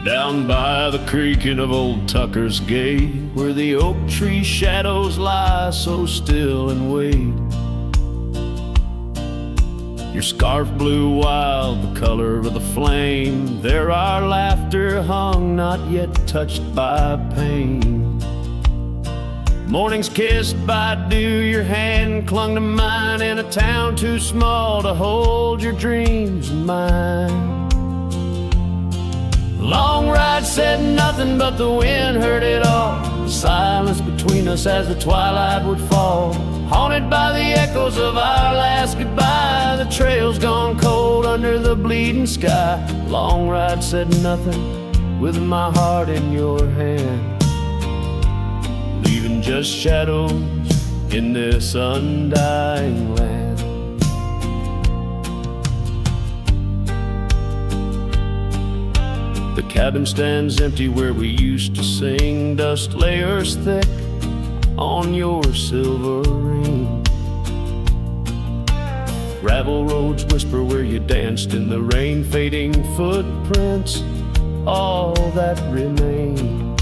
Down by the creaking of old Tucker's Gate, where the oak tree shadows lie so still and wait. Your scarf blew wild, the color of the flame. There our laughter hung, not yet touched by pain. Morning's kissed by dew, your hand clung to mine in a town too small to hold your dreams in mine. Long ride said nothing, but the wind heard it all. The silence between us as the twilight would fall, haunted by the echoes of our last goodbye. The trail's gone cold under the bleeding sky. Long ride said nothing, with my heart in your hand, leaving just shadows in this undying land. The cabin stands empty where we used to sing, dust layers thick on your silver ring. Gravel roads whisper where you danced in the rain, fading footprints, all that remain.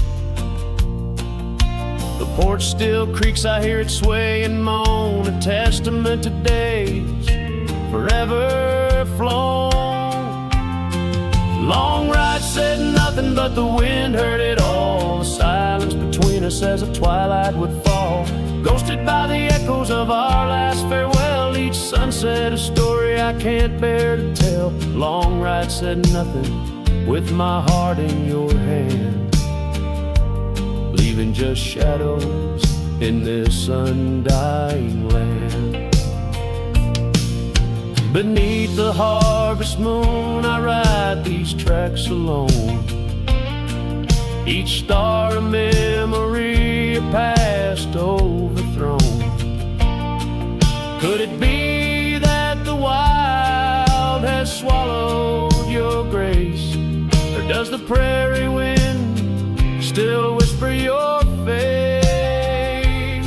The porch still creaks, I hear it sway and moan, a testament to days forever flown. Long ride said nothing, but the wind heard it all. The silence between us as the twilight would fall, ghosted by the echoes of our last farewell. Each sunset a story I can't bear to tell. Long ride said nothing, with my heart in your hand, leaving just shadows in this undying land. Beneath the harvest moon I ride these tracks alone, each star a memory, a past overthrown. Could it be that the wild has swallowed your grace, or does the prairie wind still whisper your face?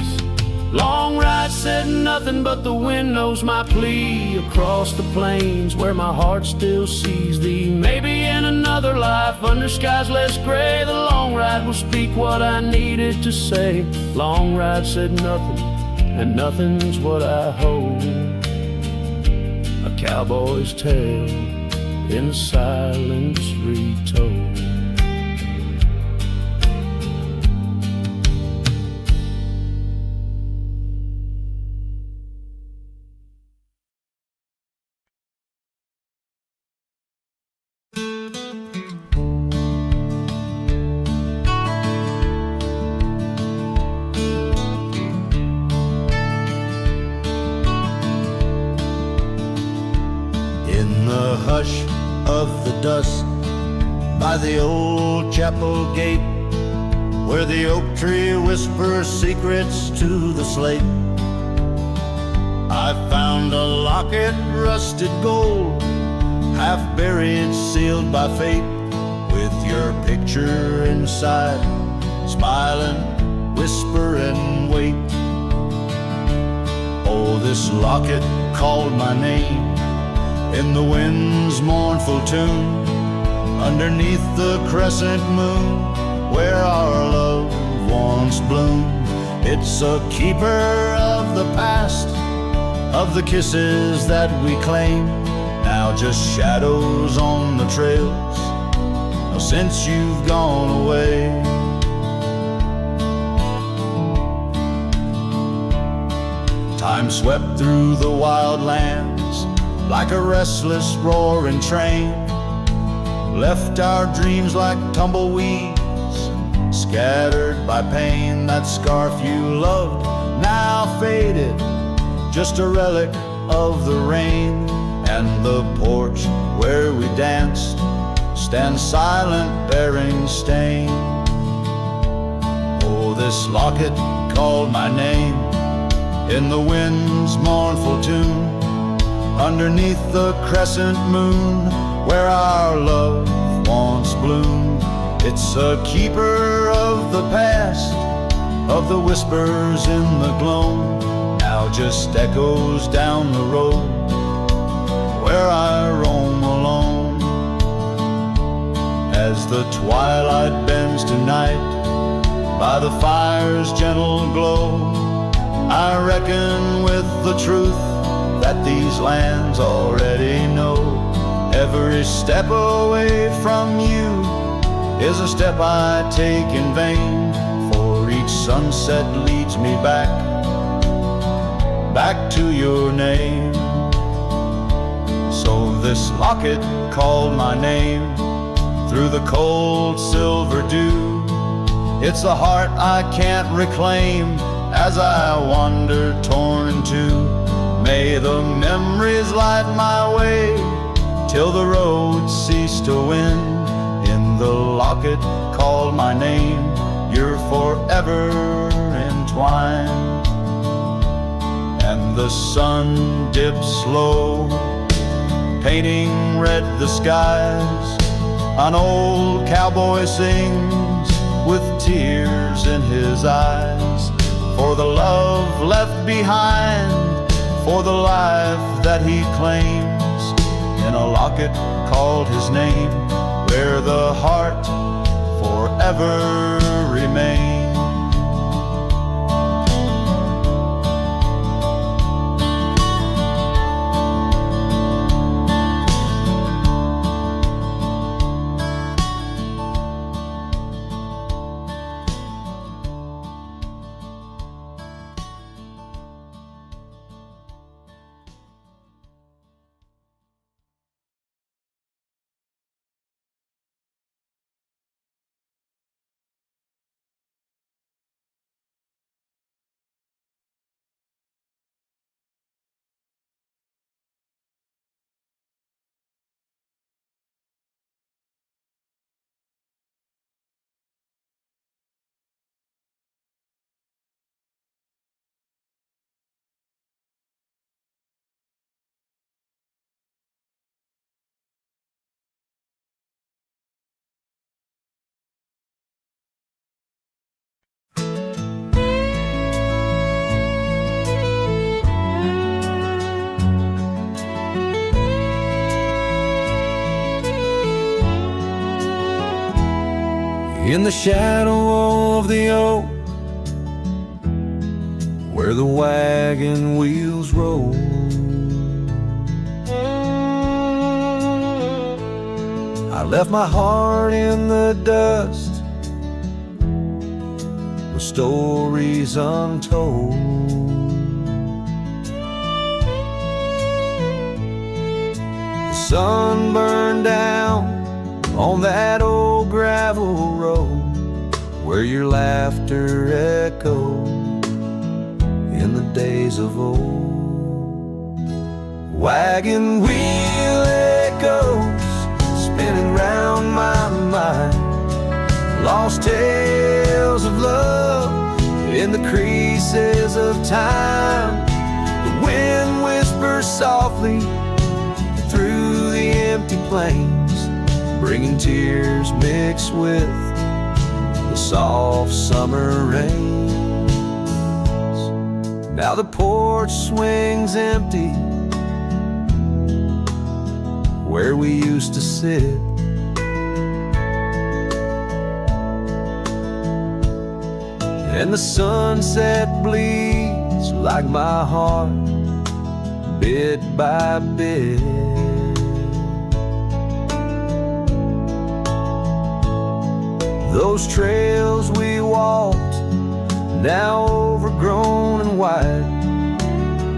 Long ride said nothing, but the wind knows my plea. Across the plains where my heart still sees thee, maybe in another life under skies less gray, the long ride will speak what I needed to say. Long ride said nothing, and nothing's what I hold, a cowboy's tale in silence retold. Hush of the dusk by the old chapel gate, where the oak tree whispers secrets to the slate, I found a locket, rusted gold, half buried, sealed by fate, with your picture inside, smiling, whispering, wait. Oh, this locket called my name in the wind's mournful tune, underneath the crescent moon, where our love once bloomed. It's a keeper of the past, of the kisses that we claim, now just shadows on the trails since you've gone away. Time swept through the wild lands like a restless roaring train, left our dreams like tumbleweeds, scattered by pain. That scarf you loved, now faded, just a relic of the rain. And the porch where we danced stands silent, bearing stain. Oh, this locket called my name in the wind's mournful tune, underneath the crescent moon, where our love once bloomed. It's a keeper of the past, of the whispers in the gloam, now just echoes down the road where I roam alone. As the twilight bends tonight by the fire's gentle glow, I reckon with the truth that these lands already know. Every step away from you is a step I take in vain, for each sunset leads me back to your name. So this locket called my name through the cold silver dew. It's a heart I can't reclaim as I wander torn in two. May the memories light my way till the road cease to wind. In the locket called my name, you're forever entwined. And the sun dips low, painting red the skies. An old cowboy sings with tears in his eyes, for the love left behind, for the life that he claims. In a locket called his name, where the heart forever remains. In the shadow of the oak, where the wagon wheels roll, I left my heart in the dust with stories untold. The sun burned down on that old gravel road where your laughter echoed in the days of old. Wagon wheel echoes spinning round my mind, lost tales of love in the creases of time. The wind whispers softly through the empty plains, bringing tears mixed with the soft summer rains. Now the porch swings empty where we used to sit, and the sunset bleeds like my heart, bit by bit. Those trails we walked, now overgrown and wide,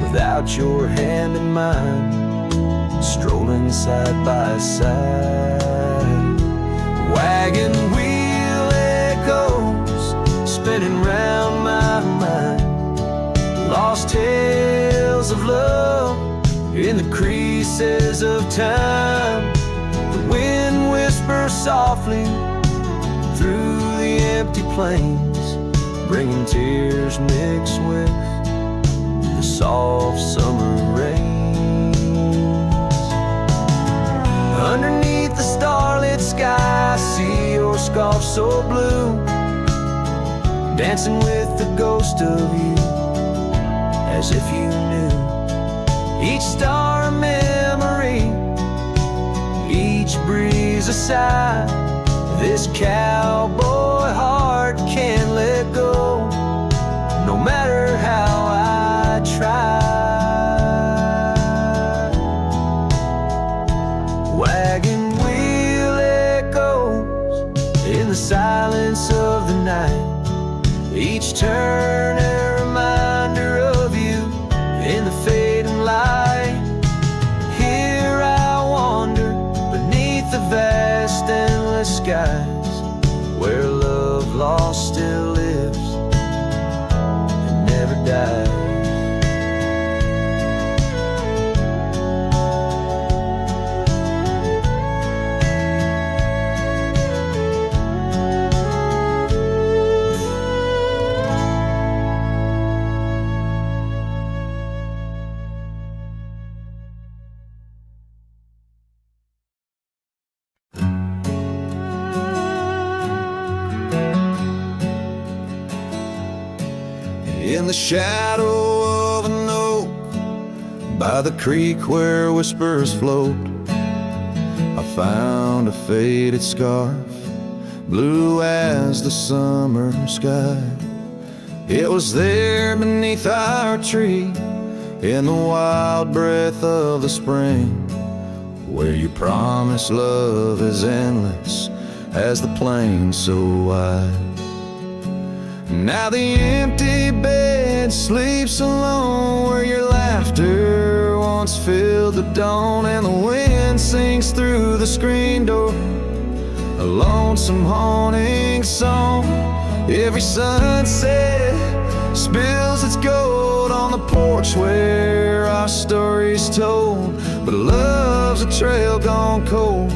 without your hand in mine, strolling side by side. Wagon wheel echoes spinning round my mind, lost tales of love in the creases of time. The wind whispers softly through the empty plains, bringing tears mixed with the soft summer rains. Underneath the starlit sky, I see your scarf so blue, dancing with the ghost of you, as if you knew each star a memory, each breeze a sigh, This cowboy heart can't let go, no matter how I try. Wagon wheel echoes in the silence of the night, each turn a reminder of you in the fading light. Here I wander beneath the vast endless skies, where love lost still lives and never dies. In the shadow of an oak, by the creek where whispers float, I found a faded scarf, blue as the summer sky. It was there beneath our tree, in the wild breath of the spring, where you promised love as endless as the plain so wide. Now the empty bed sleeps alone, where your laughter once filled the dawn, and the wind sings through the screen door, a lonesome haunting song. Every sunset spills its gold on the porch where our story's told, but love's a trail gone cold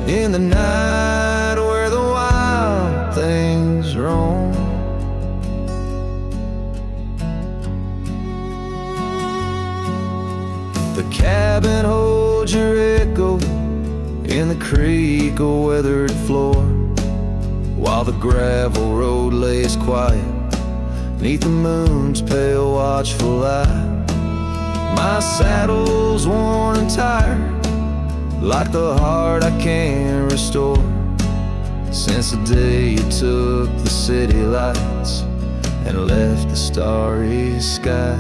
in the night where the wild things roam. The cabin holds your echo in the creek or weathered floor, while the gravel road lays quiet neath the moon's pale watchful eye. My saddle's worn and tired, like the heart I can't restore, since the day you took the city lights and left the starry sky.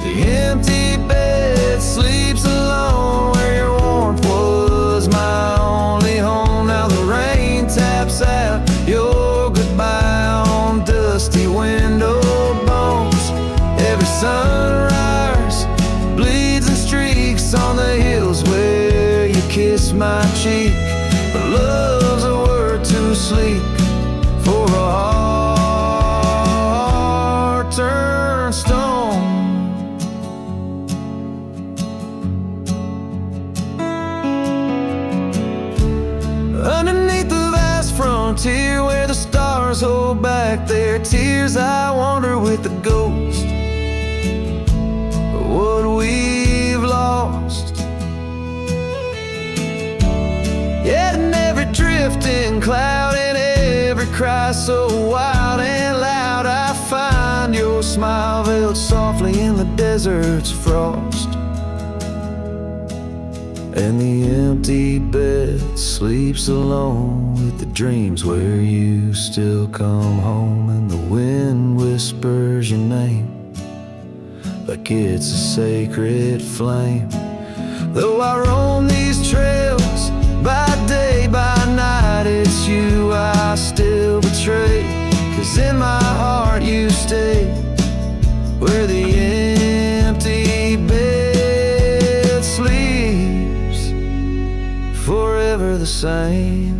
The empty bed sleeps alone, where your warmth was my only home. Now the rain taps out your goodbye on dusty window bones. Every sunrise bleeds and streaks on the hills where you kiss my cheek, but love's a word too sleek for a heart turned stone. Underneath the vast frontier, where the stars hold back their tears, I wander with the ghost of what we've lost. Yet in every drifting cloud, in every cry so wild and loud, I find your smile veiled softly in the desert's frost. And the empty bed sleeps alone with the dreams where you still come home, and the wind whispers your name like it's a sacred flame. Though I roam these trails by day, by night, it's you I still betray, 'cause in my heart you stay where the empty bed sleeps forever the same.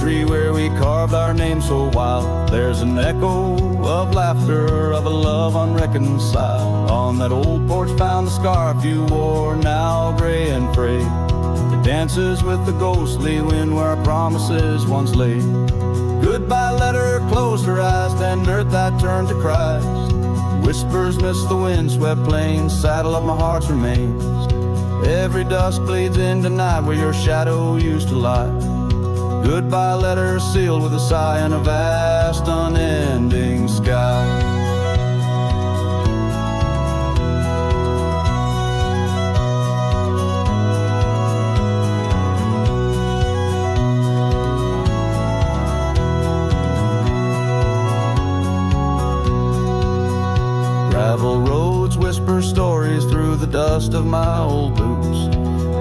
tree where we carved our name so wild. There's an echo of laughter, of a love unreconciled. On that old porch found the scarf you wore, now gray and frayed. It dances with the ghostly wind where our promises once lay. Goodbye letter closed her eyes, then earth that turned to Christ. Whispers miss the wind-swept plains, saddle of my heart's remains. Every dusk bleeds into night where your shadow used to lie. Goodbye letter sealed with a sigh in a vast unending sky. Gravel roads whisper stories through the dust of my old boots.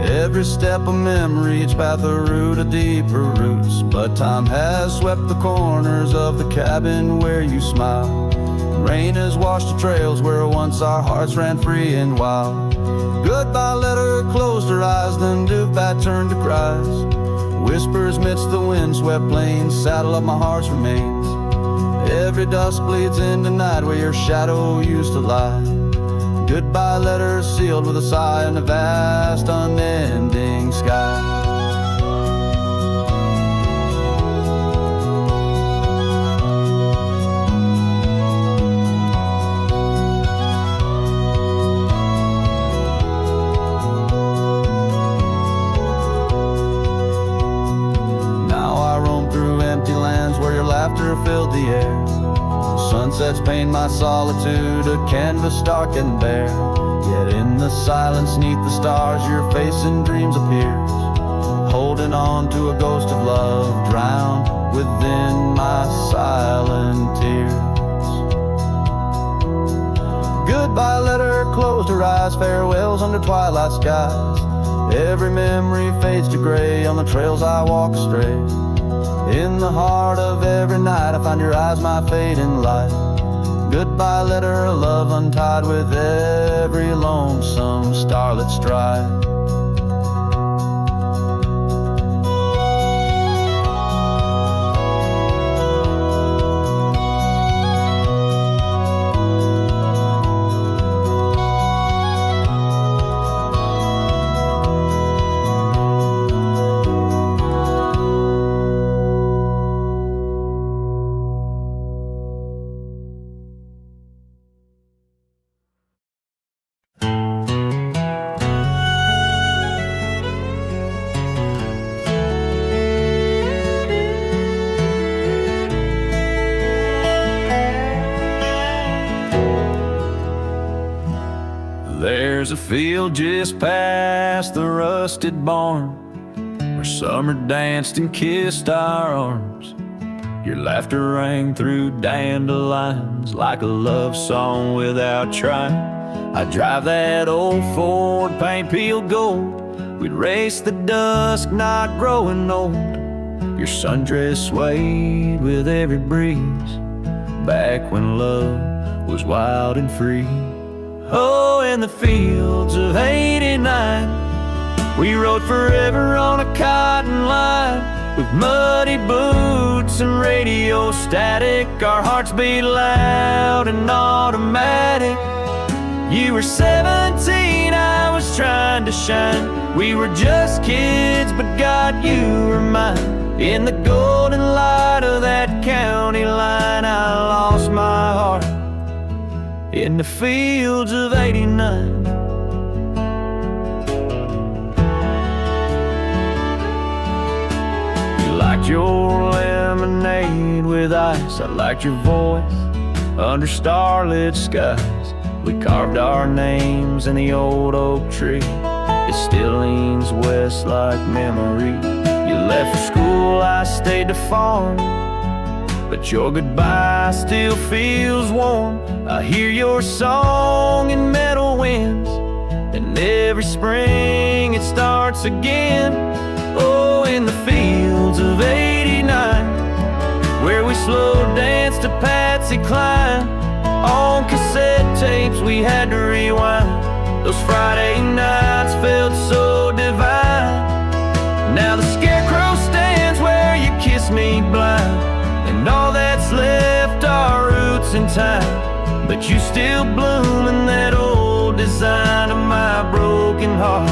Every step a memory, each path a root of deeper roots. But time has swept the corners of the cabin where you smile. Rain has washed the trails where once our hearts ran free and wild. Goodbye letter closed her eyes, then Dubat turned to Christ. Whispers midst the wind-swept plains, saddle of my heart's remains. Every dusk bleeds into night where your shadow used to lie. Goodbye letter sealed with a sigh in a vast unending sky. Now I roam through empty lands where your laughter filled the air. Sunsets paint my solitude, a canvas dark and bare. Yet in the silence neath the stars your face in dreams appears, holding on to a ghost of love drowned within my silent tears. Goodbye letter closed her eyes, farewells under twilight skies. Every memory fades to gray on the trails I walk astray. In the heart of every night I find your eyes, my fading light. Goodbye letter, a love untied with every lonesome starlit stride. There's a field just past the rusted barn where summer danced and kissed our arms. Your laughter rang through dandelions like a love song without trying. I'd drive that old Ford, paint peeled gold. We'd race the dusk, not growing old. Your sundress swayed with every breeze, back when love was wild and free. Oh, in the fields of '89, we rode forever on a cotton line, with muddy boots and radio static. Our hearts beat loud and automatic. You were 17, I was trying to shine. We were just kids, but God, you were mine. In the golden light of that county line, I lost my heart in the fields of '89. You liked your lemonade with ice, I liked your voice under starlit skies. We carved our names in the old oak tree, it still leans west like memory. You left for school, I stayed to farm, but your goodbye still feels warm. I hear your song in meadow winds, and every spring it starts again. Oh, in the fields of '89, where we slow danced to Patsy Cline. On cassette tapes we had to rewind. Those Friday nights felt so divine. Now the scarecrow stands where you kissed me but you still bloom in that old design of my broken heart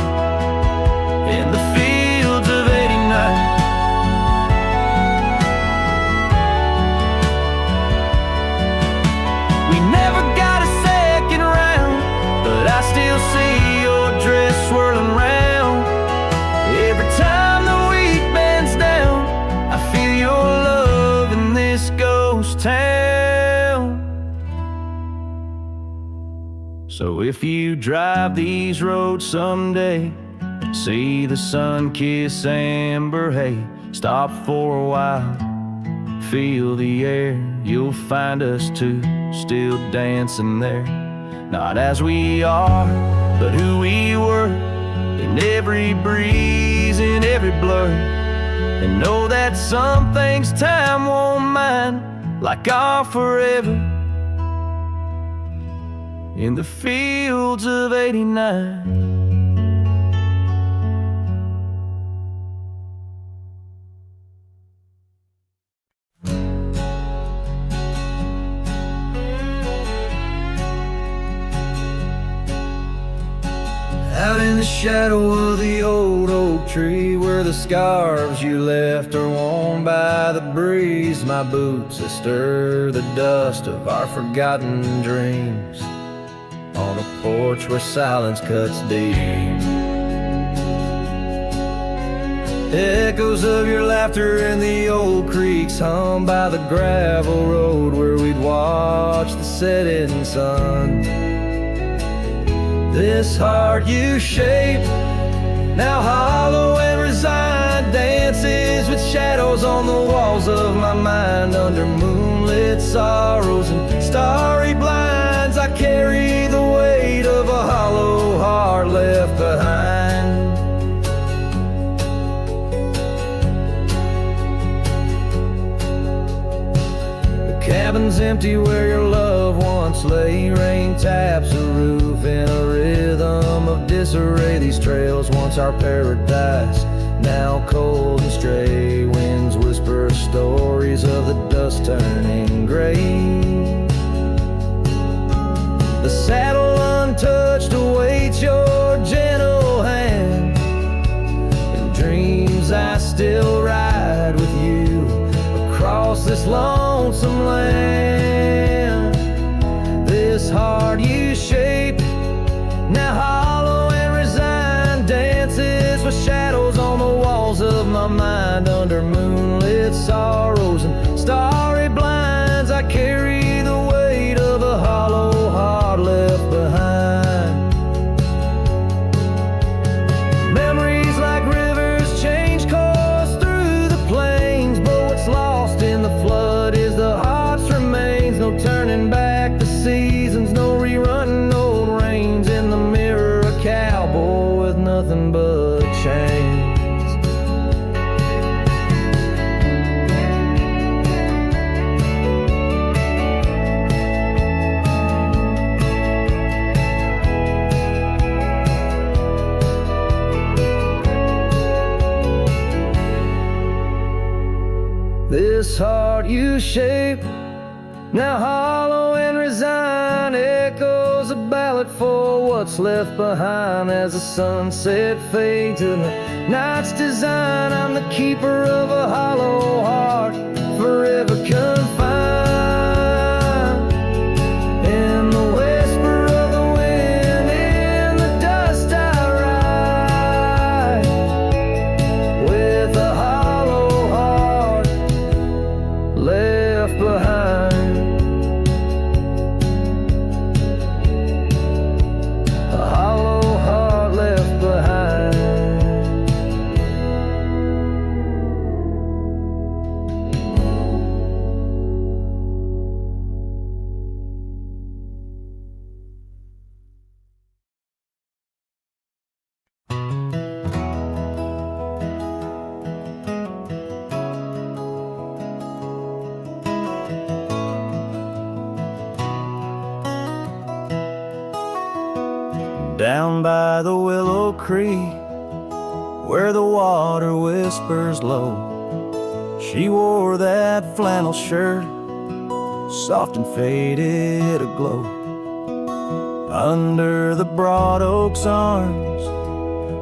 in the fields of '89. We never got a second round, but I still see your dress swirling round. Every time the wheat bends down, I feel your love in this ghost town. So if you drive these roads someday, see the sun-kissed amber hay, stop for a while, feel the air. You'll find us two still dancing there, not as we are, but who we were, in every breeze, in every blur. And know that some things time won't mind, like our forever in the fields of '89. Out in the shadow of the old oak tree, where the scarves you left are worn by the breeze, my boots that stir the dust of our forgotten dreams, on a porch where silence cuts deep. Echoes of your laughter in the old creeks hum by the gravel road where we'd watch the setting sun. This heart you shaped, now hollow and resigned, dances with shadows on the walls of my mind. Under moonlit sorrows and starry blinds, I carry the weight of a hollow heart left behind. The cabin's empty where your love once lay. Rain taps the roof in a rhythm of disarray. These trails, once our paradise, now cold and stray. Winds whisper stories of the dust turning gray. The saddle untouched awaits your gentle hand. In dreams I still ride with you across this lonesome land. This heart you shaped, now hollow and resigned, dances with shadows on the walls of my mind. Under moonlit sorrows and starry blinds, I carry the weight of a hollow heart left behind. Memories like rivers change course through the plains, but what's lost in the flood is the heart's remains. No turning back the seasons, no rerunning old reins. In the mirror a cowboy with nothing but chains. This heart you shaped, now hollow and resigned, echoes a ballad for what's left behind. As the sunset fades in the night's design, I'm the keeper of a hollow heart, forever confined. In the whisper of the wind, in the dust I ride, with a hollow heart left behind. Down by the willow creek, where the water whispers low, she wore that flannel shirt, soft and faded aglow. Under the broad oak's arms,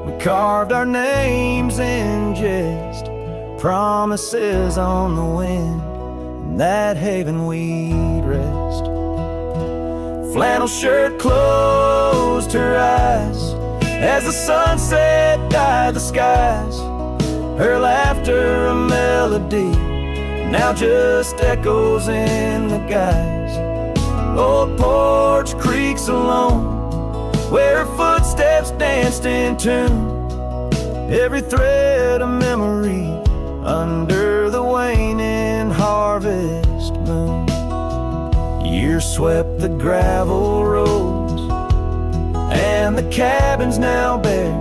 we carved our names in jest, promises on the wind, in that haven we'd rest. Flannel shirt closed her eyes as the sunset dyed the skies. Her laughter a melody, now just echoes in the guise. Old porch creaks alone, where her footsteps danced in tune. Every thread a memory under the waning harvest moon. Years swept the gravel roads, and the cabin's now bare.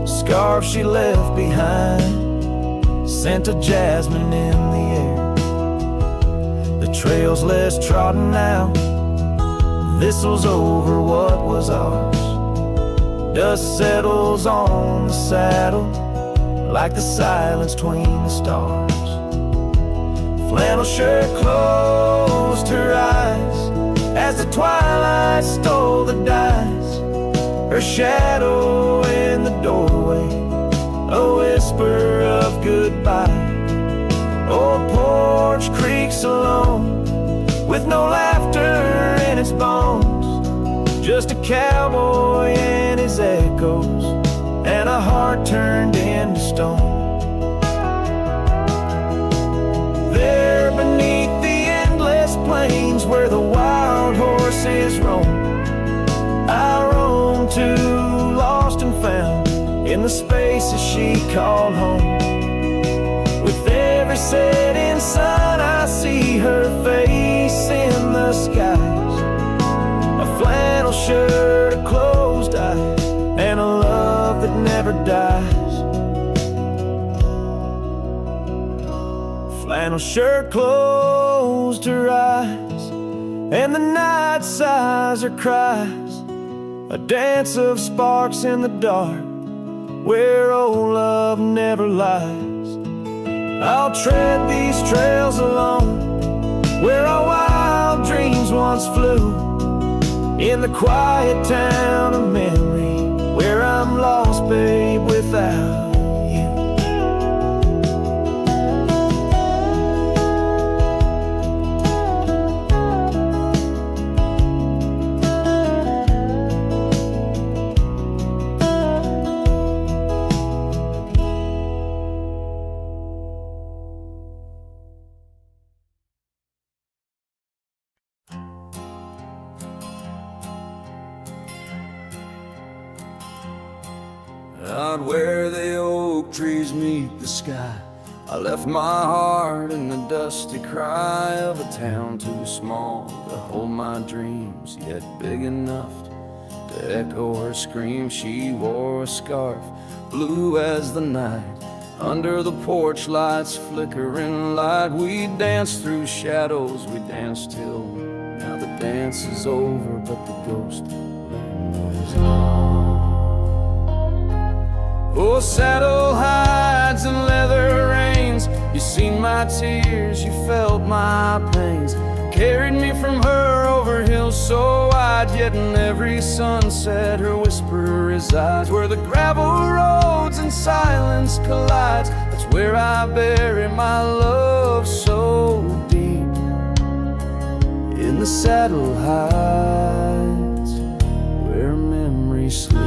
Scarf she left behind, scent of jasmine in the air. The trail's less trodden now, thistle's over what was ours. Dust settles on the saddle, like the silence between the stars. Flannel shirt closed her eyes as the twilight stole the dice. Her shadow in the doorway, a whisper of goodbye. Old porch creaks alone, with no laughter in its bones. Just a cowboy and his echoes, and a heart turned into stone. There beneath the endless plains, where the wild horses roam, I roam to, lost and found, in the spaces she called home. With every setting sun, I see her face in the skies. A flannel shirt, a closed eye, and a love that never dies. Flannel shirt closed her eyes, and the night sighs her cries. A dance of sparks in the dark, where old love never lies. I'll tread these trails alone, where our wild dreams once flew. In the quiet town of memory, where I'm lost, babe, without you. Out where the oak trees meet the sky, I left my heart in the dusty cry of a town too small to hold my dreams, yet big enough to echo her scream. She wore a scarf, blue as the night, under the porch lights flickering light. We danced through shadows, we danced till now the dance is over, but the ghost moves on. Oh, saddle hides and leather reins, you seen my tears, you felt my pains. Carried me from her over hills so wide, yet in every sunset her whisper resides. Where the gravel roads and silence collides, that's where I bury my love so deep. In the saddle hides, where memories sleep.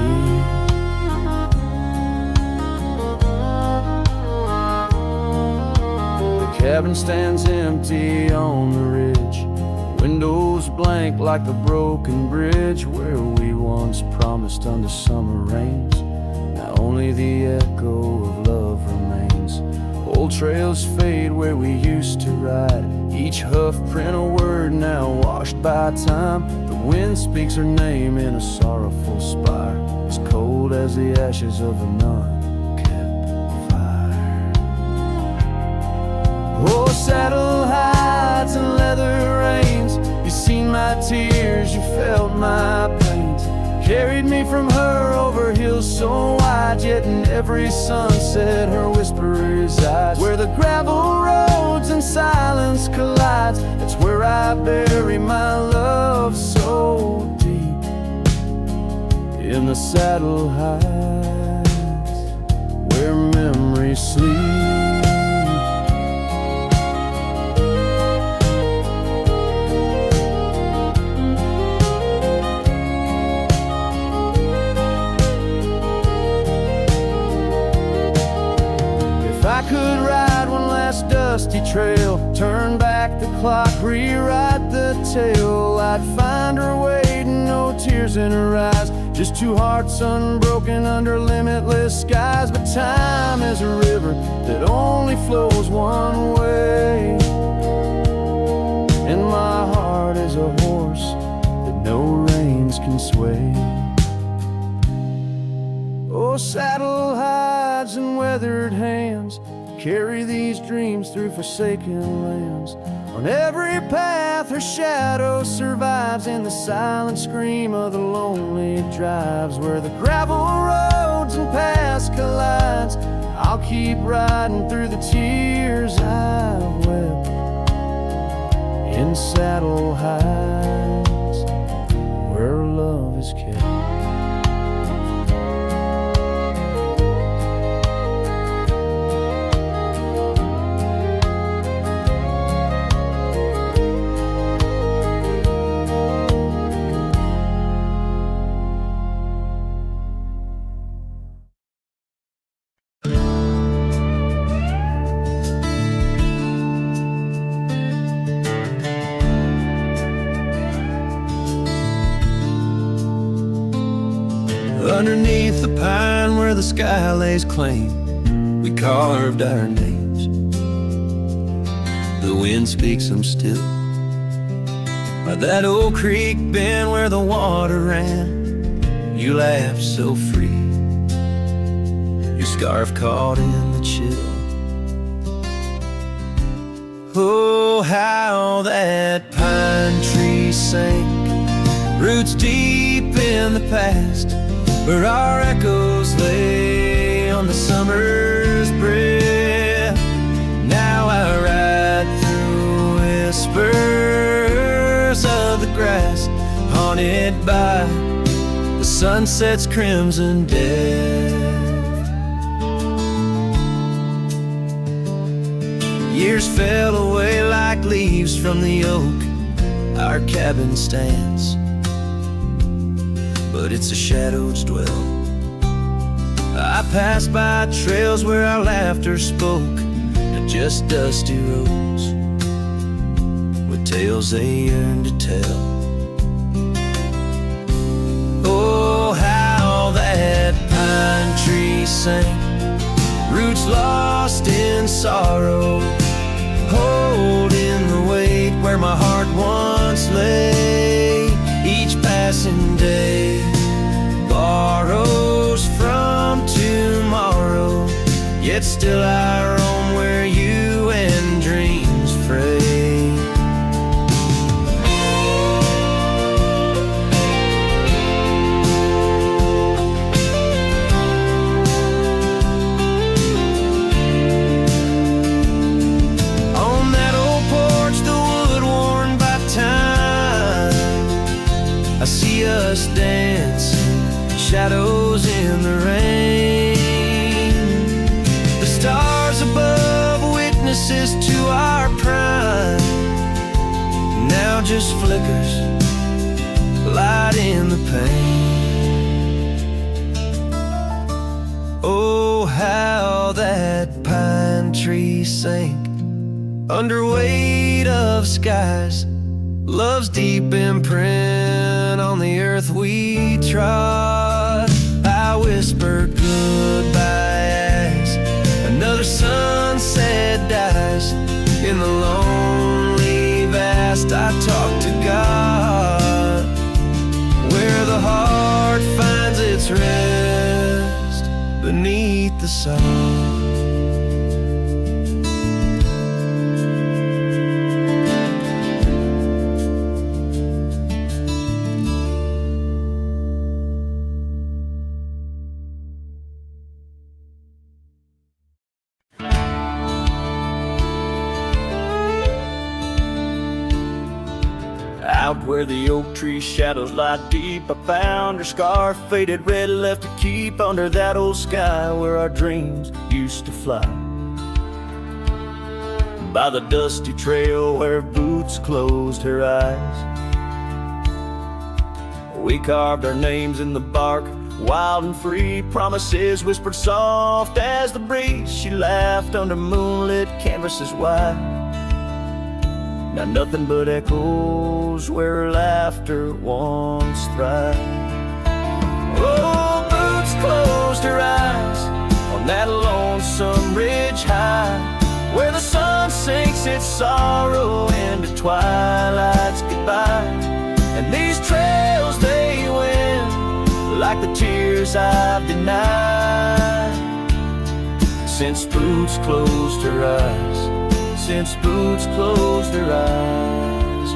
The cabin stands empty on the ridge, windows blank like a broken bridge, where we once promised under summer rains. Now only the echo of love remains. Old trails fade where we used to ride, each hoof print a word now washed by time. The wind speaks her name in a sorrowful spire, as cold as the ashes of a unkept fire. Oh, saddle hides and leather reins, you seen my tears, you felt my pains. Carried me from her over hills so wide, yet in every sunset her whisper resides. Where the gravel roads and silence collides, that's where I bury my love so deep. in the saddle heights where memories sleep. If I could ride one last dusty trail, turn back the clock, rewrite the tale, I'd find her waiting, no tears in her eyes, just two hearts unbroken under limitless skies. But time is a river that only flows one way, and my heart is a horse that no reins can sway. Oh, saddle hides and weathered hands carry these dreams through forsaken lands. On every path her shadow survives, in the silent scream of the lonely drives. Where the gravel roads and paths collides, I'll keep riding through the tears I've wept in saddle hides where love is kept. Underneath the pine where the sky lays claim, we carved our names. The wind speaks them still. By that old creek bend where the water ran, you laughed so free, your scarf caught in the chill. Oh, how that pine tree sank, roots deep in the past, where our echoes lay on the summer's breath. Now I ride through whispers of the grass, haunted by the sunset's crimson death. Years fell away like leaves from the oak our cabin stands, but it's a shadow's dwell. I passed by trails where our laughter spoke, and just dusty roads with tales they yearn to tell. Oh, how that pine tree sank, roots lost in sorrow, holding the weight where my heart once lay. Each passing day borrows from tomorrow, yet still I roam where you and dreams fray. On that old porch, the wood worn by time, I see us dancing, shadows in the rain. The stars above, witnesses to our prime, now just flickers, light in the pain. Oh, how that pine tree sank under weight of skies, love's deep imprint on the earth we trod. I whisper goodbye as another sunset dies. In the lonely vast I talk to God, where the heart finds its rest beneath the sun. Out where the oak tree shadows lie deep, I found her scarf, faded red, left to keep under that old sky where our dreams used to fly. By the dusty trail where boots closed her eyes, we carved our names in the bark, wild and free, promises whispered soft as the breeze. She laughed under moonlit canvases wide. Now nothing but echoes where her laughter once thrived. Oh, boots closed her eyes on that lonesome ridge high, where the sun sinks its sorrow into twilight's goodbye. And these trails they win like the tears I've denied, since boots closed her eyes, since boots closed her eyes.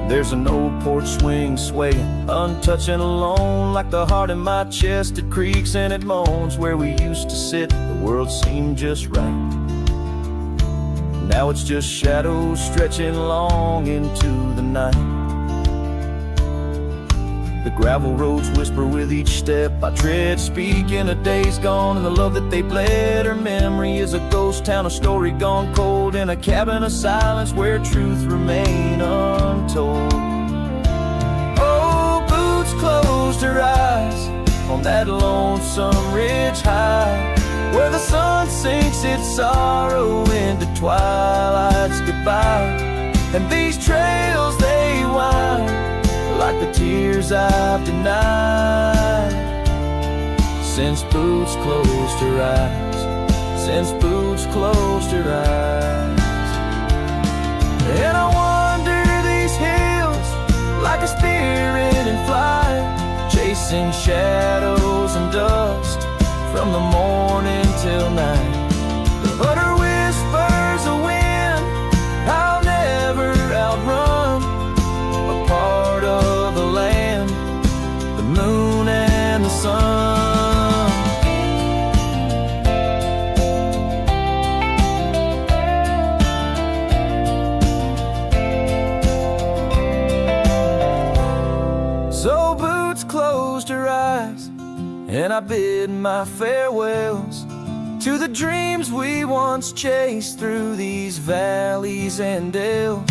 There's an old porch swing swaying, untouched and alone, like the heart in my chest. It creaks and it moans. Where we used to sit, the world seemed just right. Now it's just shadows stretching long into the night. The gravel roads whisper with each step I tread, speaking of days gone and the love that they bled. Her memory is a ghost town, a story gone cold, in a cabin of silence where truth remain untold. Oh, boots closed her eyes on that lonesome ridge high, where the sun sinks its sorrow into twilight's goodbye. And these trails they wind like the tears I've denied, since boots closed her eyes, since boots closed her eyes. And I wander these hills like a spirit in flight, chasing shadows and dust from the morning till night. But her whispers a wind I'll never outrun, a part of the land, the moon and the sun. So boots closed her eyes, and I bid my farewells to the dreams we once chased through these valleys and dales.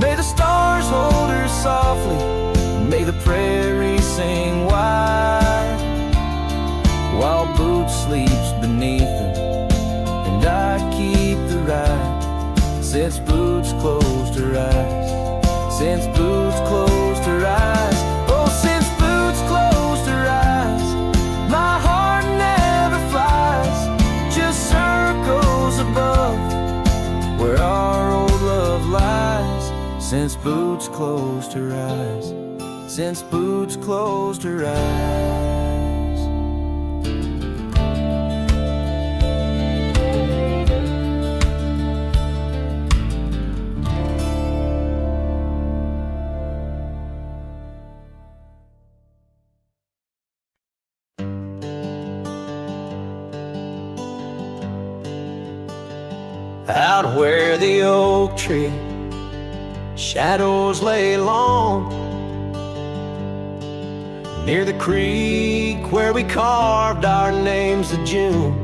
May the stars hold her softly, may the prairie sing wide, while boots sleeps beneath them, and I keep the ride. Since boots closed her eyes, since boots closed her eyes, oh, since boots closed her eyes, my heart never flies, just circles above where our old love lies. Since boots closed her eyes, since boots closed her eyes. Out where the oak tree shadows lay long, near the creek where we carved our names of June,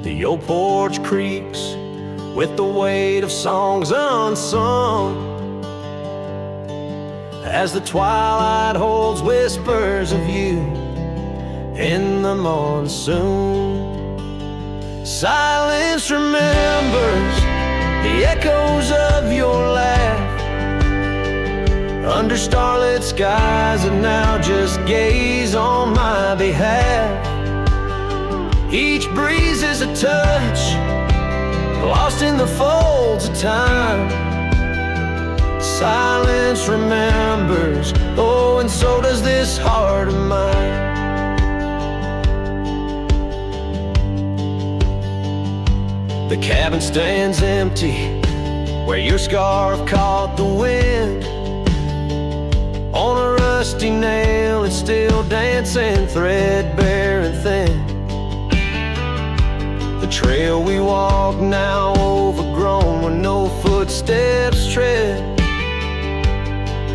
the old porch creaks with the weight of songs unsung, as the twilight holds whispers of you in the monsoon. Silence remembers the echoes of your laugh under starlit skies that now just gaze on my behalf. Each breeze is a touch lost in the folds of time. Silence remembers, oh, and so does this heart of mine. The cabin stands empty where your scarf caught the wind. On a rusty nail it's still dancing, threadbare and thin. The trail we walk now overgrown footsteps tread.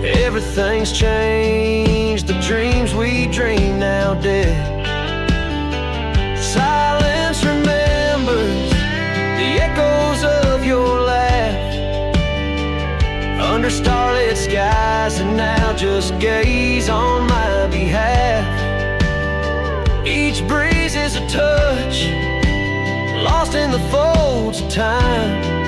Everything's changed, the dreams we dream now dead. Silence remembers the echoes of your laugh under starlit skies, and now just gaze on my behalf. Each breeze is a touch, lost in the folds of time.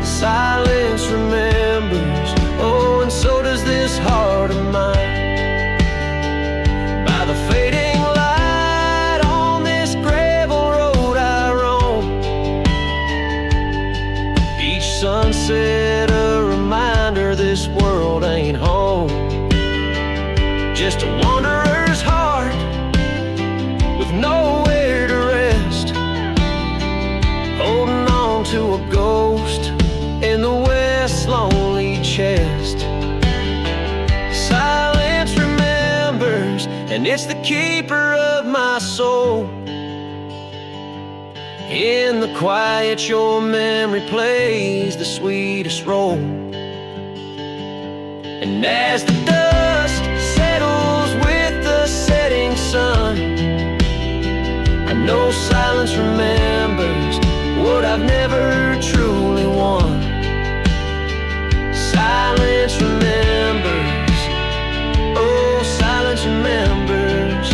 Silence remembers, oh, and so does this heart of mine. By the fading light on this gravel road I roam, each sunset a reminder this world ain't home. Just a wanderer's heart with nowhere to rest, holding on to a ghost in the west's lonely chest. Silence remembers, and it's the keeper of my soul. In the quiet your memory plays the sweetest role. And as the dust settles with the setting sun, I know silence remembers what I've never truly won. Silence remembers, oh, silence remembers.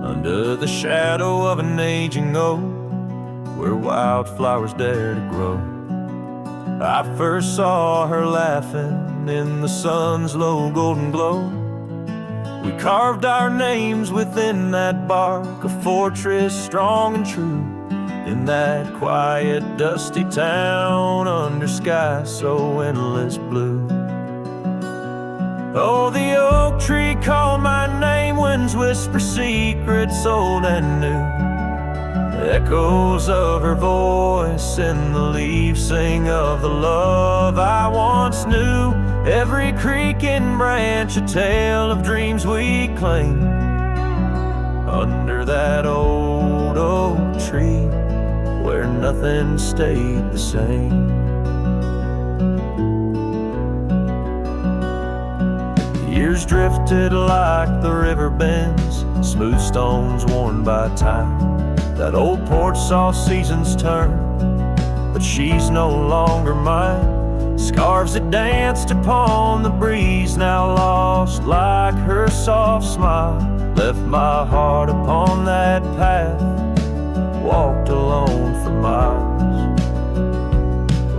Under the shadow of an aging oak, where wildflowers dare to grow, I first saw her laughing in the sun's low golden glow. We carved our names within that bark, a fortress strong and true, in that quiet dusty town under sky so endless blue. Oh, the oak tree called my name, winds whisper secrets old and new. Echoes of her voice in the leaves sing of the love I once knew. Every creaking branch a tale of dreams we claim. Under that old oak tree where nothing stayed the same. Years drifted like the river bends, smooth stones worn by time. That old porch saw seasons turn, but she's no longer mine. Scarves that danced upon the breeze, now lost like her soft smile. Left my heart upon that path, walked alone for miles.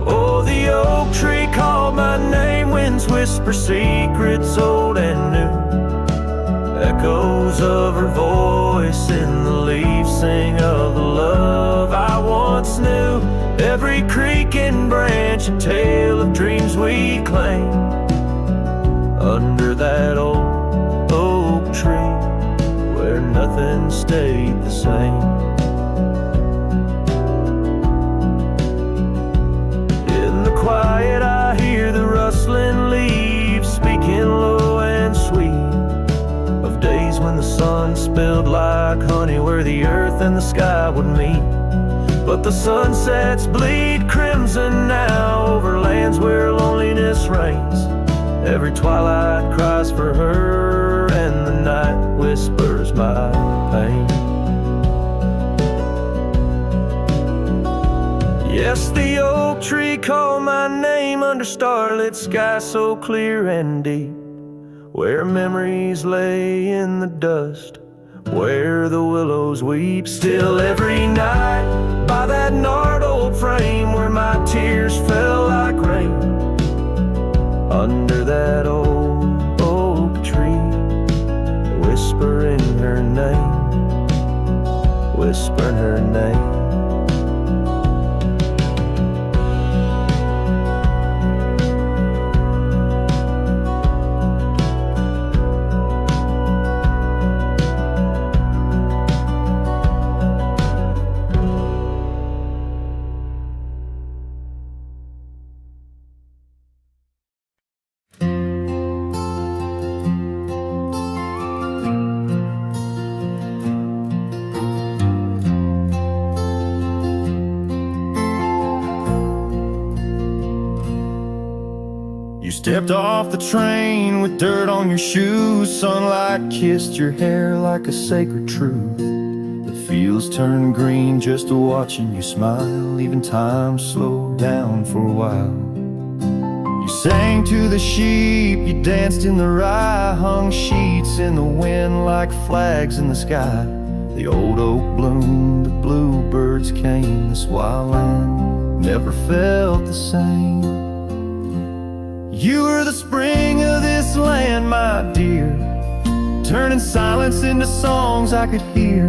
Oh, the oak tree called my name, winds whisper secrets old and new. Echoes of her voice in the leaves sing of the love I once knew. Every creaking branch a tale of dreams we claim. Under that old oak tree where nothing stayed the same. Quiet, I hear the rustling leaves speaking low and sweet of days when the sun spilled like honey, where the earth and the sky would meet. But the sunsets bleed crimson now over lands where loneliness reigns. Every twilight cries for her, and the night whispers my pain. Yes, the oak tree called my name under starlit sky so clear and deep, where memories lay in the dust, where the willows weep. Still every night by that gnarled old frame where my tears fell like rain. Under that old oak tree, whispering her name, whispering her name. Stepped off the train with dirt on your shoes. Sunlight kissed your hair like a sacred truth. The fields turned green just watching you smile. Even time slowed down for a while. You sang to the sheep, you danced in the rye, hung sheets in the wind like flags in the sky. The old oak bloomed, the bluebirds came. This wild land never felt the same. You were the spring of this land, my dear, turning silence into songs I could hear.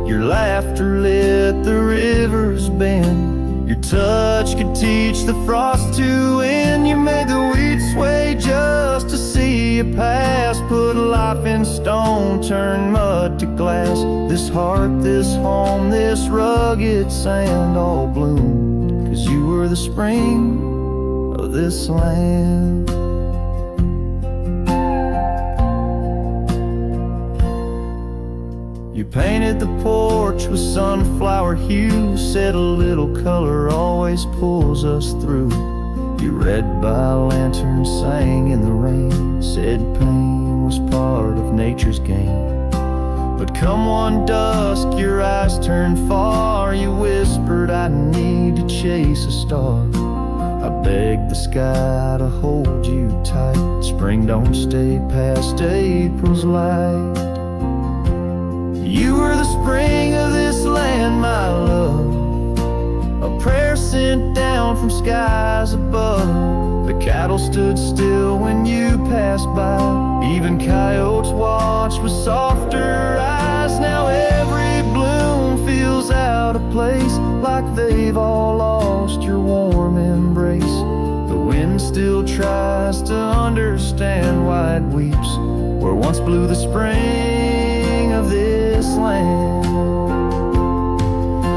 Your laughter lit the river's bend. Your touch could teach the frost to end. You made the wheat sway just to see you pass. Put life in stone, turn mud to glass. This heart, this home, this rugged sand all bloomed 'cause you were the spring of this land. You painted the porch with sunflower hues, said a little color always pulls us through. You read by lanterns, sang in the rain, said pain was part of nature's game. But come one dusk, your eyes turned far. You whispered, I need to chase a star. I begged the sky to hold you tight. Spring don't stay past April's light. You were the spring of this land, my love, a prayer sent down from skies above. The cattle stood still when you passed by. Even coyotes watched with softer eyes. Now every bloom feels out of place, like they've all lost your warm embrace. The wind still tries to understand why it weeps where once blew the spring of this land.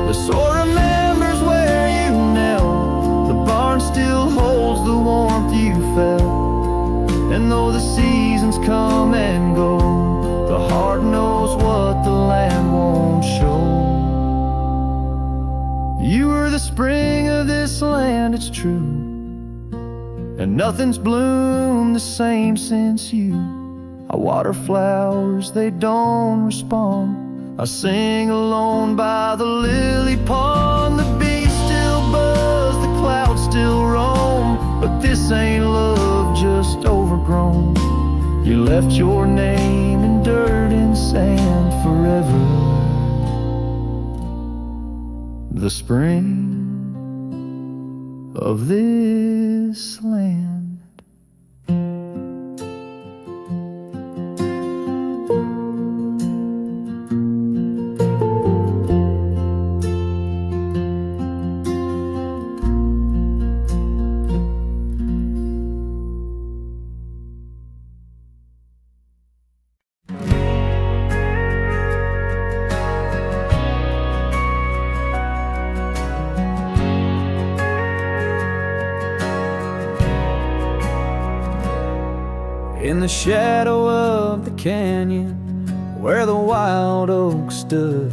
The soil remembers where you knelt. The barn still holds the warmth you felt. And though the seasons come and go, the heart knows what the land won't show. You were the spring of this land, it's true, and nothing's bloomed the same since you. I water flowers, they don't respond. I sing alone by the lily pond. The bees still buzz, the clouds still roam, but this ain't love just overgrown. You left your name in dirt and sand forever. The spring of this land. In the shadow of the canyon where the wild oak stood,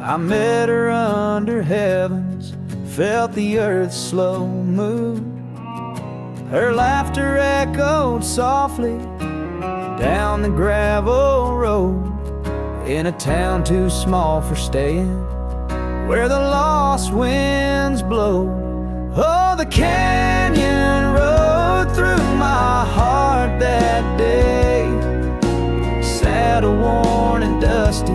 I met her under heavens, felt the earth's slow move. Her laughter echoed softly down the gravel road, in a town too small for staying, where the lost winds blow. Oh, the canyon rode through my heart that day, saddle worn and dusty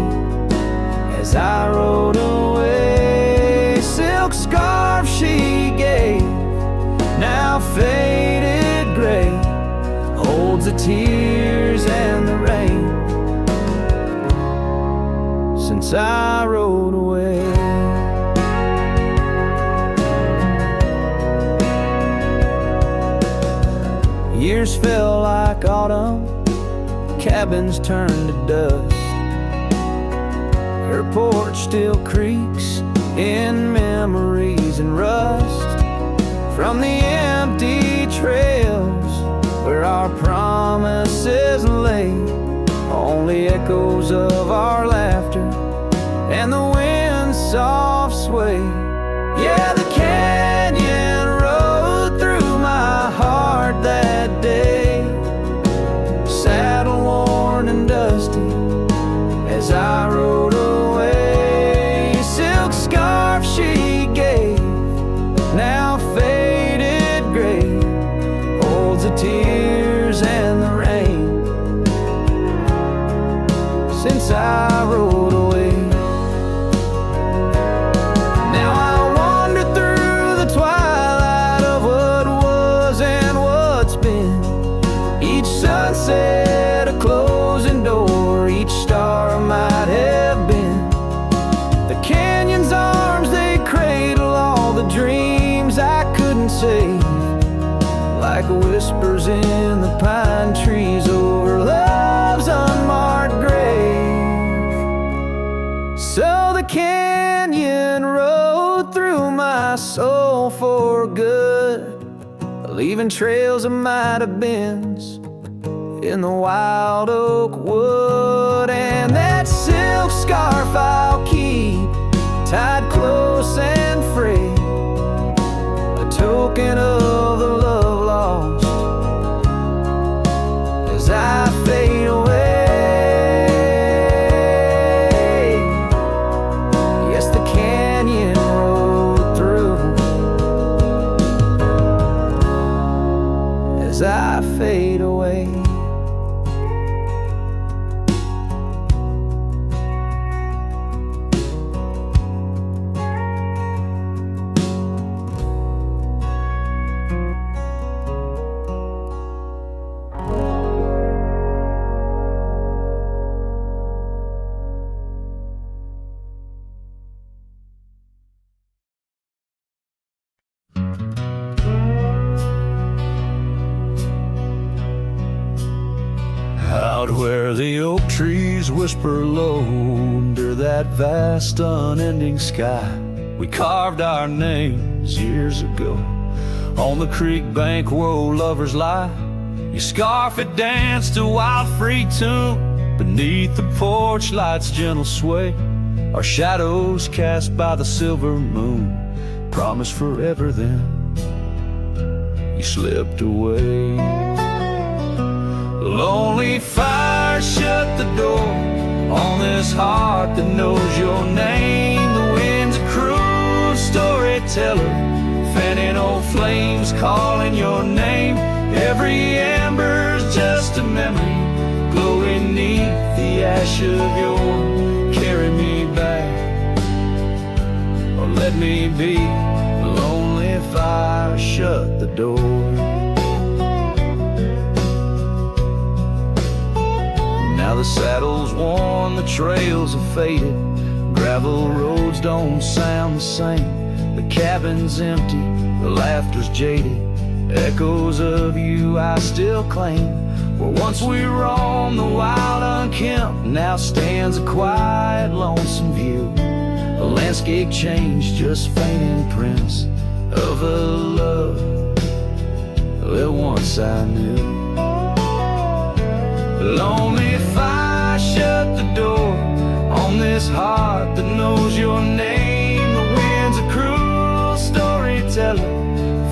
as I rode away. Silk scarf she gave, now faded gray, holds the tears and the rain since I rode away. Years fell like autumn, cabins turned to dust. Her porch still creaks in memories and rust from the empty trails where our promises lay. Only echoes of our laughter and the wind's soft sway. Yeah, the canyon rode through my heart sunset, a closing door, each star might have been. The canyon's arms, they cradle all the dreams I couldn't save, like whispers in the pine trees over love's unmarked grave. So the canyon rode through my soul for good, leaving trails of might have beens in the wild oak wood. And that silk scarf I'll keep tied close and free, a token of the love lost as I fade away. Yes, the canyon rode through as I fade away. Out where the oak trees whisper low under that vast unending sky, we carved our names years ago on the creek bank where old lovers lie. Your scarf it danced a wild free tune beneath the porch light's gentle sway, our shadows cast by the silver moon, promised forever then you slipped away. Lonely fire shut the door on this heart that knows your name. The wind's a cruel storyteller, fanning old flames calling your name. Every ember's just a memory glowing neath the ash of your carry me back, or let me be. Lonely fire shut the door. Now the saddle's worn, the trails are faded, gravel roads don't sound the same. The cabin's empty, the laughter's jaded, echoes of you I still claim. Where once we roamed the wild unkempt, now stands a quiet lonesome view, a landscape changed, just faint imprints of a love that once I knew. Lonely fire shut the door on this heart that knows your name. The wind's a cruel storyteller,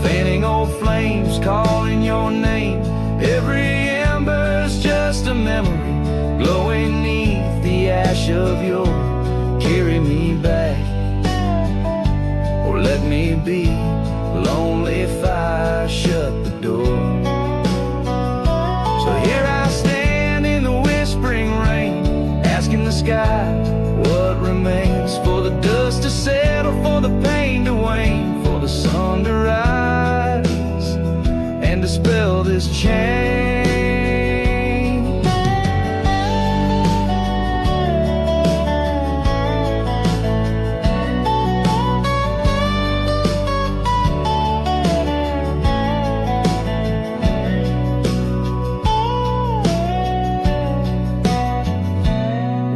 fanning old flames calling your name. Every ember's just a memory glowing neath the ash of your carry me back, or let me be. Lonely fire shut the door. So here I stand in the whispering rain, asking the sky what remains, for the dust to settle, for the pain to wane, for the sun to rise and dispel this chain.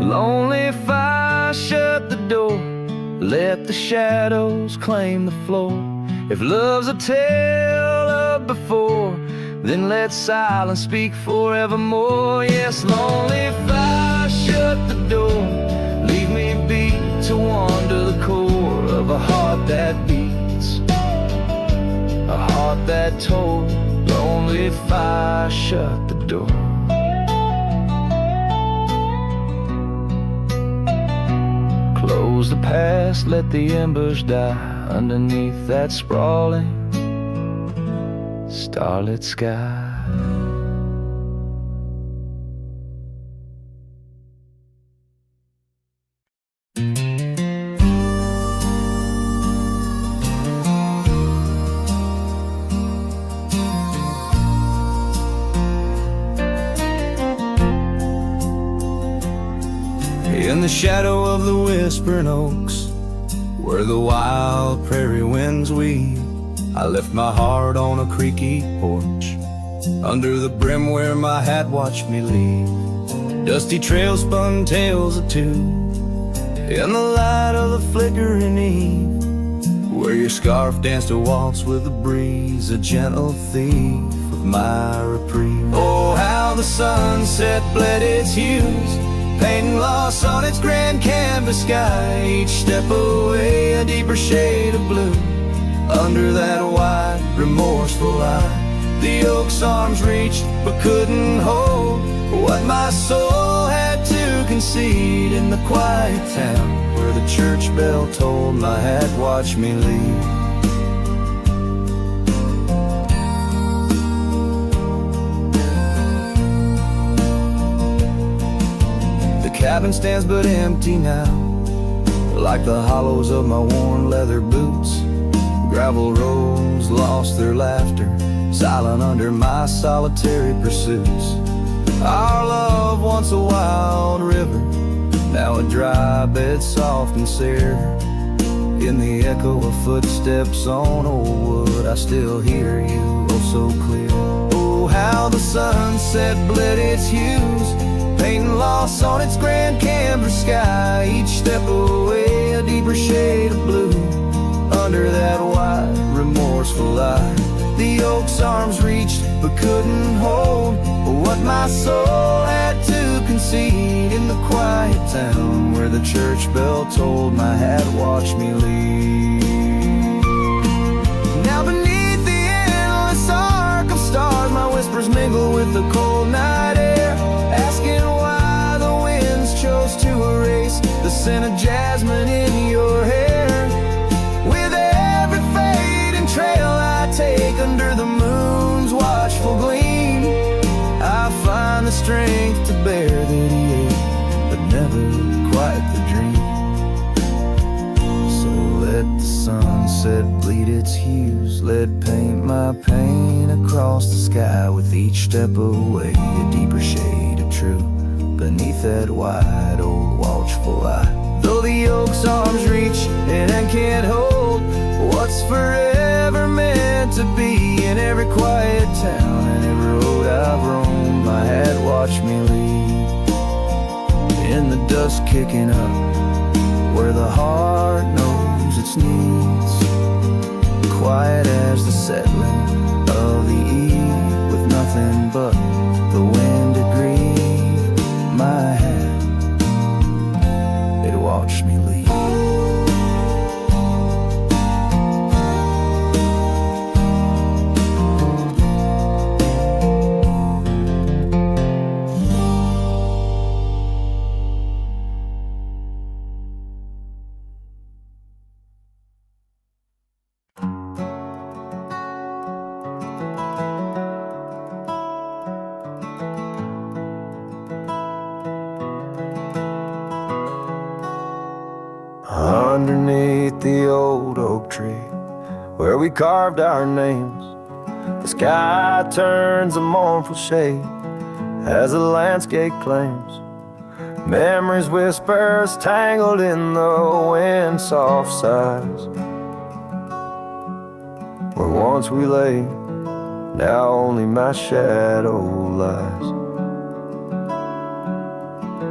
Lonely fire shut the door, let the shadows claim the floor. If love's a tale of before, then let silence speak forevermore. Yes, lonely fire shut the door, leave me be to wander the core of a heart that beats, a heart that told. Lonely fire shut the door. Close the past, let the embers die underneath that sprawling starlit sky. in the shadow of the whispering oaks, where the wild prairie winds weave. I left my heart on a creaky porch, under the brim where my hat watched me leave. Dusty trails spun tales of two, in the light of the flickering eve, where your scarf danced a waltz with the breeze, a gentle thief of my reprieve. Oh, how the sunset bled its hues, painting loss on its grand canvas sky. Each step away a deeper shade of blue, under that wide, remorseful eye. The oak's arms reached but couldn't hold what my soul had to concede, in the quiet town where the church bell tolled. My hat watched me leave. The cabin stands but empty now, like the hollows of my worn leather boots. Gravel roads lost their laughter, silent under my solitary pursuits. Our love, once a wild river, now a dry bed soft and sere. In the echo of footsteps on old wood, I still hear you oh so clear. Oh, how the sunset bled its hues, painting loss on its grand canvas sky. Each step away a deeper shade of blue, under that wide, remorseful eye. The oak's arms reached but couldn't hold what my soul had to concede, in the quiet town where the church bell tolled. My hat watched me leave. Now beneath the endless arc of stars, my whispers mingle with the cold night air, asking why the winds chose to erase the scent of jasmine in your hair. With every fading trail I take under the moon's watchful gleam, I find the strength to bear that he ate, but never quite the dream. So let the sunset bleed its hues, let paint my pain across the sky. With each step away a deeper shade of true, beneath that wide old watchful eye. Though the oak's arms reach and can't hold what's forever meant to be, in every quiet town and every road I've roamed, my hat watched me leave. In the dust kicking up, where the heart knows its needs, quiet as the settling of the eve, with nothing but the wind to grieve, my hat, it watched me leave. Underneath the old oak tree, where we carved our names, the sky turns a mournful shade as the landscape claims. Memories whispers tangled in the wind soft sighs, where once we lay, now only my shadow lies.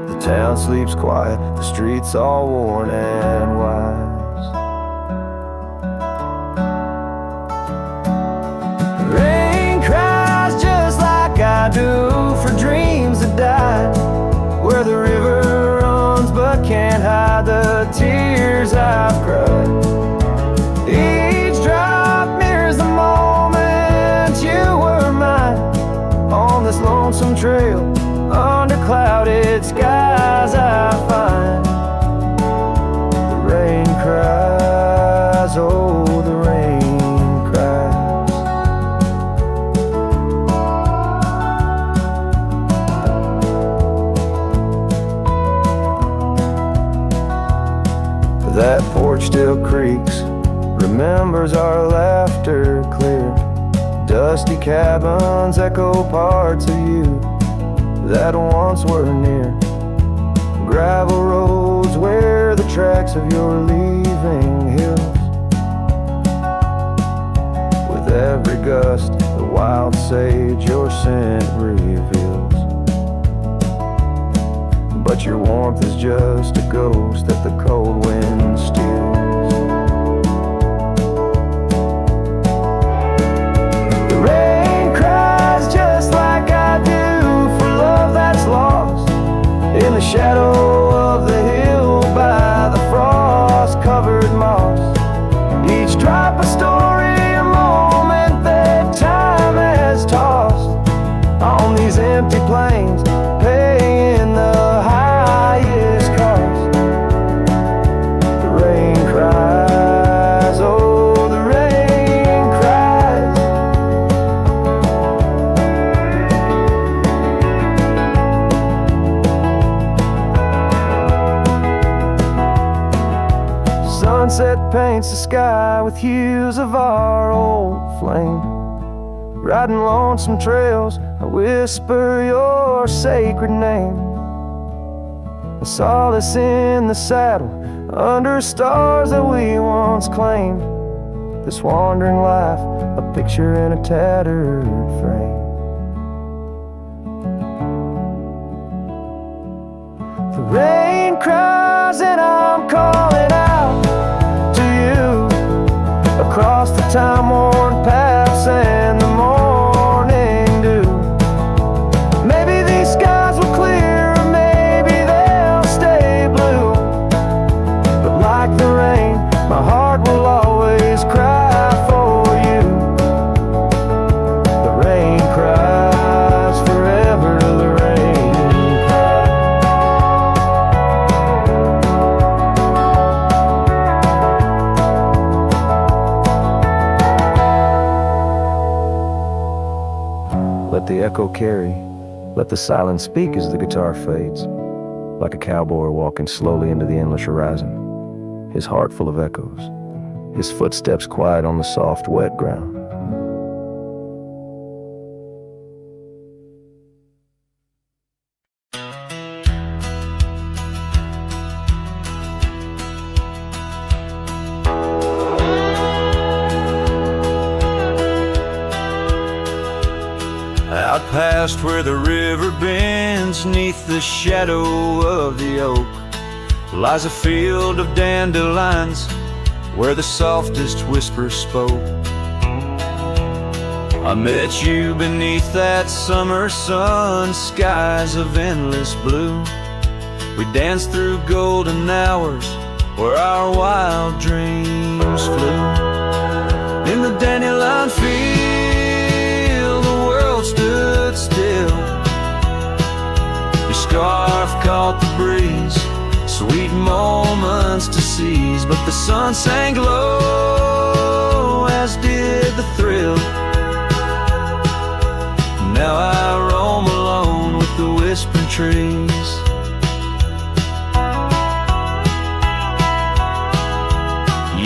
The town sleeps quiet, the streets all worn and wise. Rain cries just like I do for dreams that died, where the river runs but can't hide the tears I've cried. Each drop mirrors the moment you were mine, on this lonesome trail under clouded skies I find. The rain cries, oh the rain cries. That porch still creaks, remembers our laughter clear. Dusty cabins echo parts of you that once were near. gravel roads where the tracks of your leaving hills. With every gust, the wild sage your scent reveals. But your warmth is just a ghost that the cold wind steals. The rain cries just like I do for love that's lost in the shadow of the hill by the frost-covered moss. Each drop a story, a moment that time has tossed on these empty plains, paying the highest cost. The rain cries, oh, the rain cries. Sunset paints the sky with hues of our old flame. Riding lonesome trails, I whisper your sacred name. A solace in the saddle, under stars that we once claimed. This wandering life, a picture in a tattered frame. The rain cries and I'm calling out to you across the time-worn paths and the morning dew. Maybe these skies will clear, or maybe they'll stay blue. But like the rain, my heart will always cry for you. The rain cries forever, the rain cries. Let the echo carry, let the silence speak as the guitar fades, like a cowboy walking slowly into the endless horizon, his heart full of echoes, his footsteps quiet on the soft, wet ground. Out past where the river bends, neath the shadow of the oak, lies a field of dandelions where the softest whisper spoke. I met you beneath that summer sun, skies of endless blue. We danced through golden hours where our wild dreams flew. In the dandelion field, the world stood still. Your scarf caught the breeze, sweet moments to seize. But the sun sang low, as did the thrill. Now I roam alone with the whispering trees.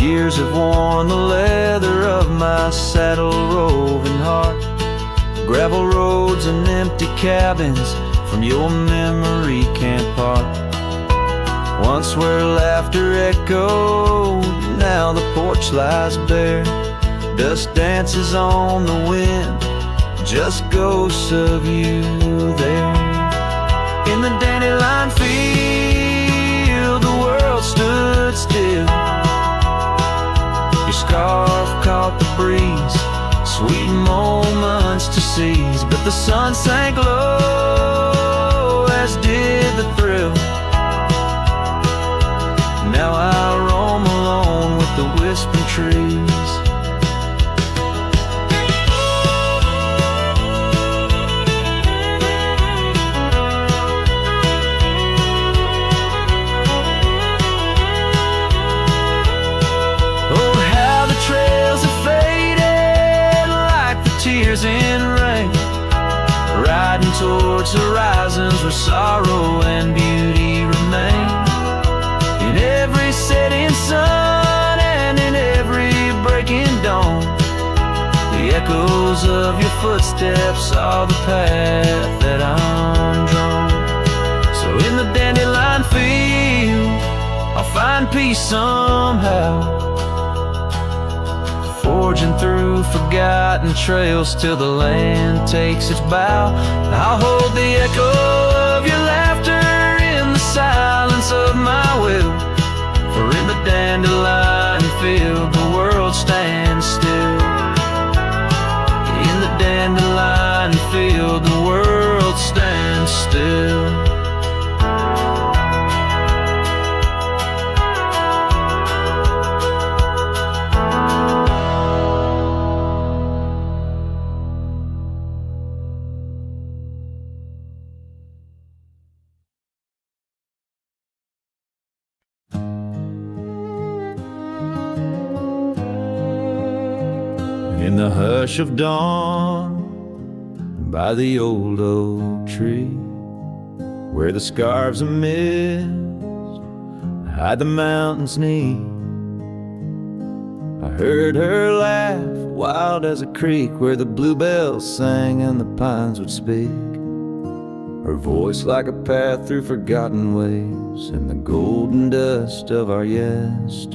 Years have worn the leather of my saddle roving heart. Gravel roads and empty cabins from your memory can't part. Once where laughter echoed, now the porch lies bare. Dust dances on the wind, just ghosts of you there. In the dandelion field, the world stood still. Your scarf caught the breeze, sweet moments to seize. But the sun sank low, as did the thrill. Now I roam alone with the whispering trees. In rain, riding towards horizons where sorrow and beauty remain. In every setting sun and in every breaking dawn, the echoes of your footsteps are the path that I'm drawn. So in the dandelion field, somehow, forging through forgotten trails till the land takes its bow. I'll hold the echo of your laughter in the silence of my will, for in the dandelion field the world stands still. In the dandelion field the world stands still. In the hush of dawn, by the old oak tree, where the scarves of mist hide the mountain's knee, I heard her laugh, wild as a creek, where the bluebells sang and the pines would speak. Her voice like a path through forgotten ways in the golden dust of our yesterdays.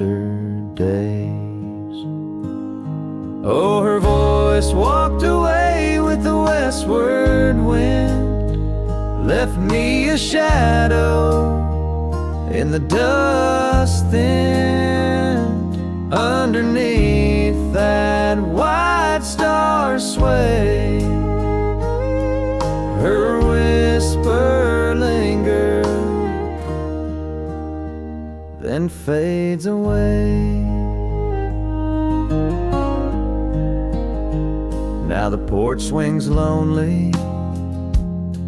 Oh, her voice walked away with the westward wind, left me a shadow in the dust thinned. Underneath that white star sway, her whisper lingered, then fades away. Now the porch swings lonely,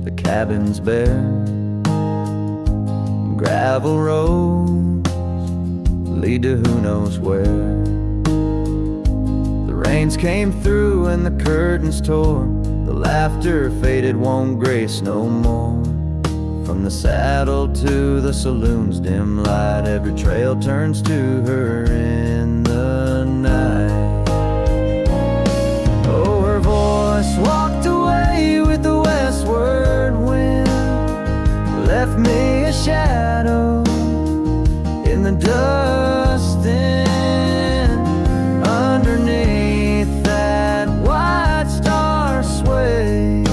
the cabin's bare, gravel roads lead to who knows where. The rains came through and the curtains tore, the laughter faded, won't grace no more. From the saddle to the saloon's dim light, every trail turns to her in the night. Walked away with the westward wind, left me a shadow in the dust thinned. Underneath that white star sway,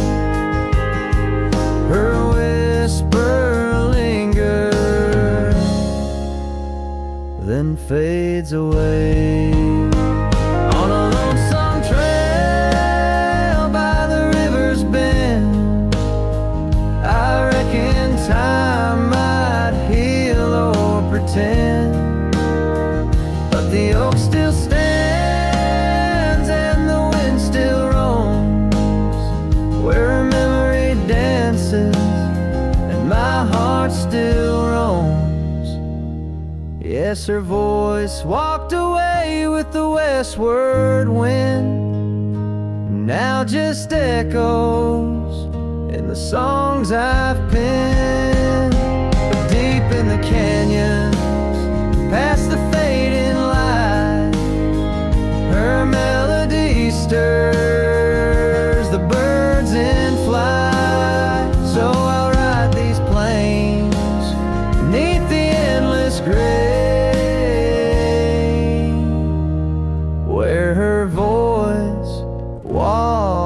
her whisper lingers, then fades away. On a lonesome trail by the river's bend, I reckon time might heal or pretend, but the oak still stands and the wind still roams, where her memory dances and my heart still roams. Yes, her voice walked away with the westward wind, now just echoes in the songs I've penned. But deep in the canyons, past the fading light, her melody stirs the birds in flight. So I'll ride these plains neath the endless gray, where her voice walks